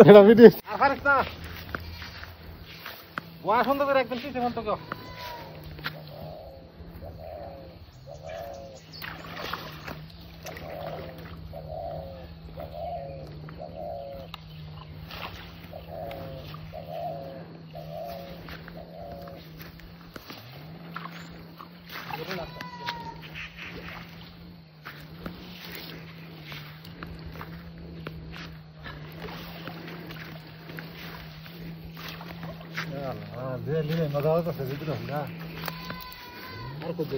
এটা ভিডিও আর পারিস না ওয়া সুন্দর করে একদম পিছে মন তো কেউ মজা হচ্ছে ভিতরে না আর কত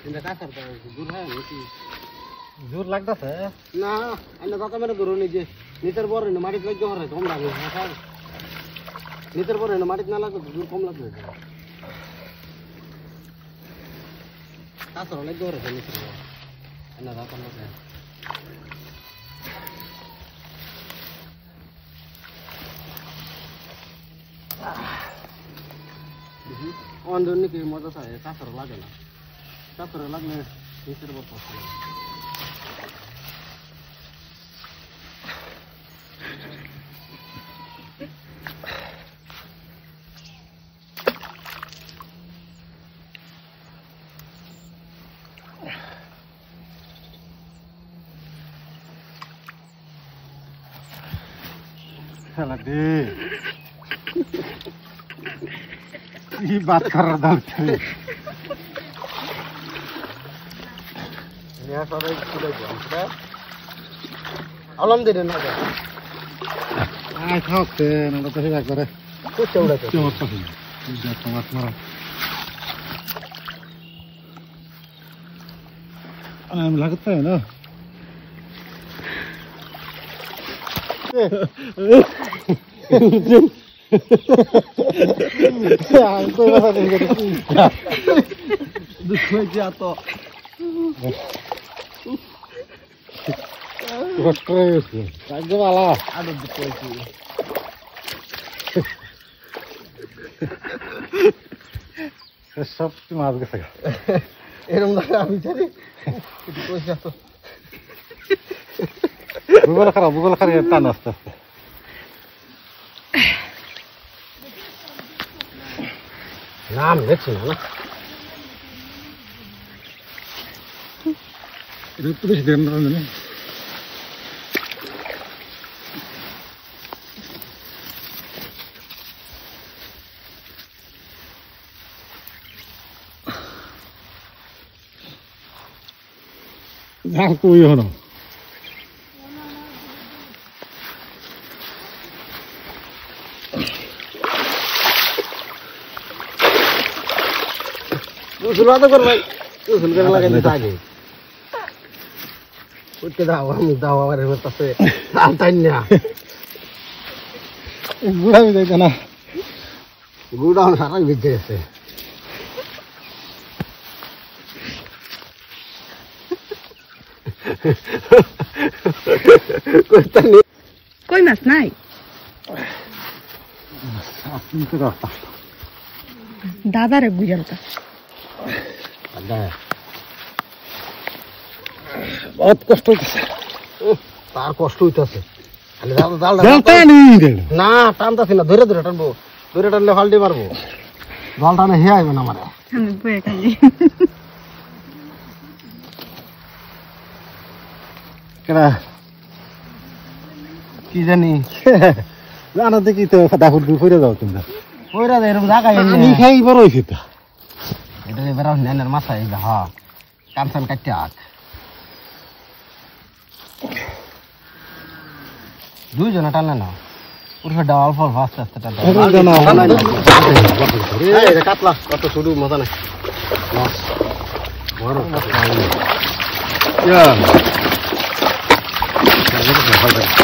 ইন্দা কাছার তো দূর হয় নাকি জোর লাগতাছে না আইনা কাকা মেরে ধরো নিজে নিতের পরে না মাটিতে লাগতে পারে কম লাগে হ্যাঁ নিতের পরে না মাটিতে না লাগবে জোর কম লাগবে কাছার লাগতে পারে নিতের পরে আইনা কাকা মেরে অন্ধ কি মজা থাকে কাছার লাগে না কাছার লাগলে নিচের উপর পড়ছে খেলা দে ये बात कर रहा था यहाँ सारा स्कूल है alhamdulillah ना आए खाते ना तो ही बात करे कुछ चौड़ा तो चौड़ा ही जब तुम आत्मा आम लगता है ना कोई बात नहीं करती दुश्मन जातो कष्ट है उसमें आगे वाला आदत दुश्मन की सब मार के सका एरम लगा बिचारी कोई जातो बुगल खरा तान आस्ते आस्ते नाम देखছি না এটা তো বেশি দেন না না কই হলো शुरुआत कर भाई तू सुन कर लगा नहीं आगे उठ के दावा वाले में तसे आंतन्या गुड़ा भी देखा ना गुड़ा सारा बिक गए से कोई मत नहीं अपनी तो रास्ता दादा रे गुजरता बहुत कष्ट হইতাছে তার কষ্ট হইতাছে না টানতাছি না ধরে টানবো ধরে টানলে ফাল্টি মারবো জল টানে হে আইবে না আমার আমি বয়ে খাই কেনা কি জানি জানো দেখি তো দাফুর ফিরে যাও তোমরা কইরা দে এরকম জায়গা আমি খাই বড় হইছে তো এটা বেরাও নেনের মাথা এই হ্যাঁ কানসান কাটতে আক দুইজন টানলে না উঠে ডাল ফল ফাস্ট আস্তে টানলে এই কাটলা কত শুরু মজা নাই বড় ইয়া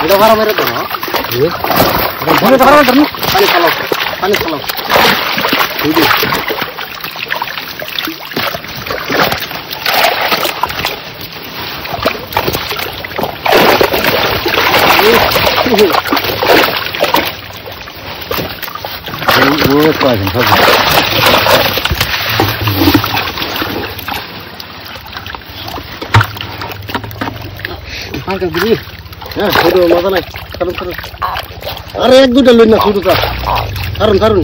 এটা ভাড়া মেরে দাও এটা ভাড়া মেরে দাও পানি খাও ঠিক আছে वो पास है ফাঁকা দিবি হ্যাঁ ছোট মজা নাই কারণ আরে এক দুটা লই না ছোটটা কারণ কারণ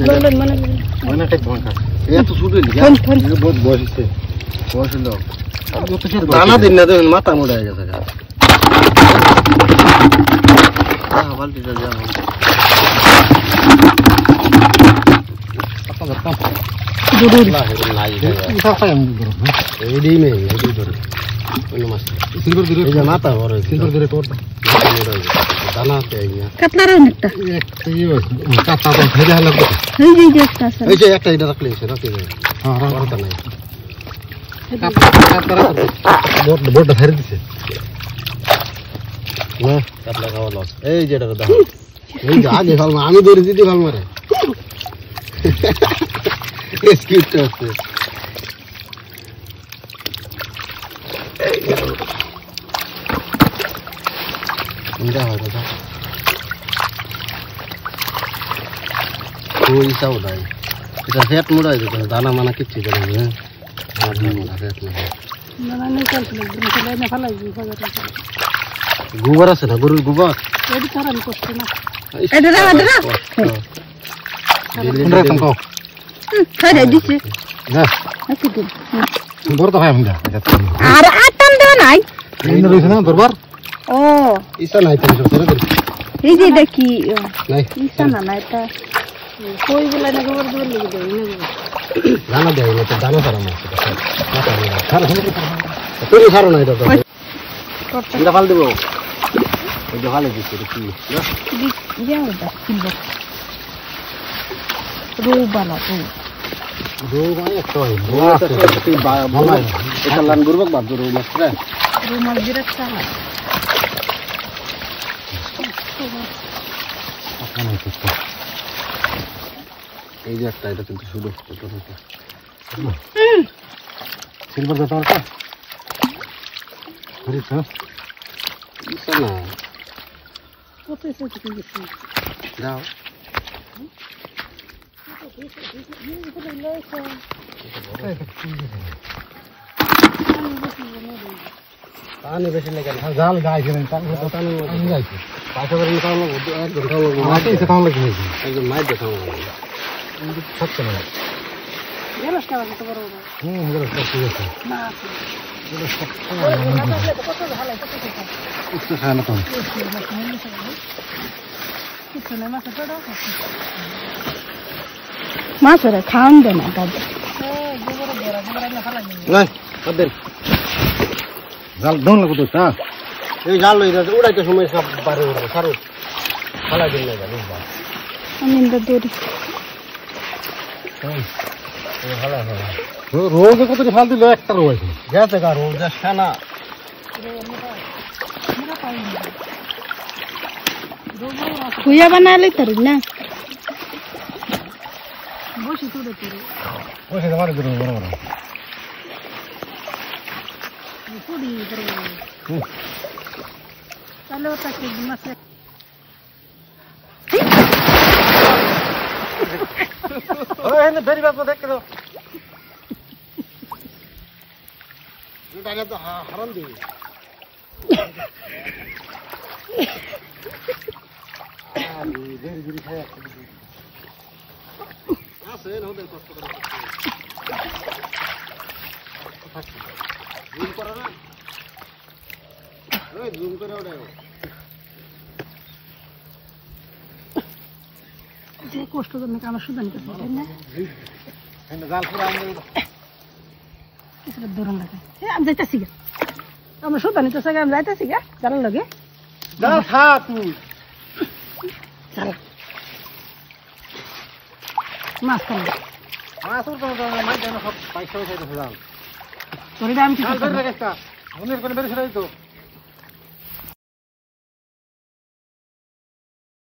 মানে টাইপ ভাঙা এত ছোট বহুত বয়স হলো দানা দিন না দেবেন মাথা মোড়া হয়ে গেছে বালতিটা যাবো মাথা দানা কাতলার অনেকটা এই যে একটা এটা রাখলে রাখি নাই বোর্ডটা ফেরে দিছে কাতলা খাওয়া লস এই যে এটা দেখো এই যে আগে ভাল আমি ধরে দিদি ভাল মারে স্কিপটা আছে ইন্দা হয় দাদা कोई सा उड़ाई इधर फेट मुड़ा है तो दाना माना किच्ची करेंगे गोबर আছে না গরুর গোবর এটা দাও দাও কোনটা কোনকো খাইরে দিছি না আচ্ছা দিন বড় তো হয় আমরা আর আটাম দাও নাই এই না রইছে না দরবার ও ইসা নাই তো করে দে এই যে দেখি নাই ইসা না না এটা কই বলে না গোবর দিলে লেগে দেই দানা দেয় না তো দানা সারা মাছ সারা তুই সারা নাই তো এটা ফাল দেব এটা ভালো দিছে কি যাও দা কিনবো রোবালা তো রোবাই একটা হয় তুই ভালো এটা লান গুরবক বাদ রো মাছ রে রো মাছ বিরাট সারা এই যে একটা এটা কিন্তু শুধু সিলভার দাও তো হরিস না ইসা না কত এসে কি দিছি যাও পানি বেশি লাগে না জাল গাইছে না পানি পানি গাইছে পাঁচশো করে নিকাল এক ঘন্টা লাগবে মাটি এসে কাম লাগবে একদম মাইট দেখাও থাকছে না গেলস না তো বড় গেলস ঠিক আছে না গেলস কত ভালো উঠতে খায় না তো মাছ ওরা খাওয়ান দে না দাদা নাই কাদের জাল দন লাগতো তা এই জাল লই যাচ্ছে উড়াইতে সময় সব বারে উড়বে সারো খালা দিন না জানি বা আমি ইন্দা দড়ি ভালো ভালো রোজ কত ফাল দিল একটা রোজ গেছে গা রোজ যাচ্ছে না খুইয়া বানালে তোর না বসে তোরে তোরে বসে তোমার দিন বড় বড় পুরি বড় বড় তাহলে ওটা কি মাছ ওই এনে বেরি বাপ দেখে দাও এটা তো হারাম দি বেরি বেরি খায় আছে না ওদের কষ্ট করে জুম করো না ওই জুম করে ওটাও যে কষ্ট করে কাম শুধু নিতে পারেন না এনে জাল পুরো আমি এটা দূরন লাগে আমি যাইতাছি গা আমরা শুধু নিতে চাই আমি যাইতাছি গা জানার লগে জাল খা তুই চল মাছ খাই মাছ উঠতে মাছ জানো সব পয়সা হয়ে যাবে জাল তোরে আমি কি জাল ধরে রাখা মনের করে বের করে দিতো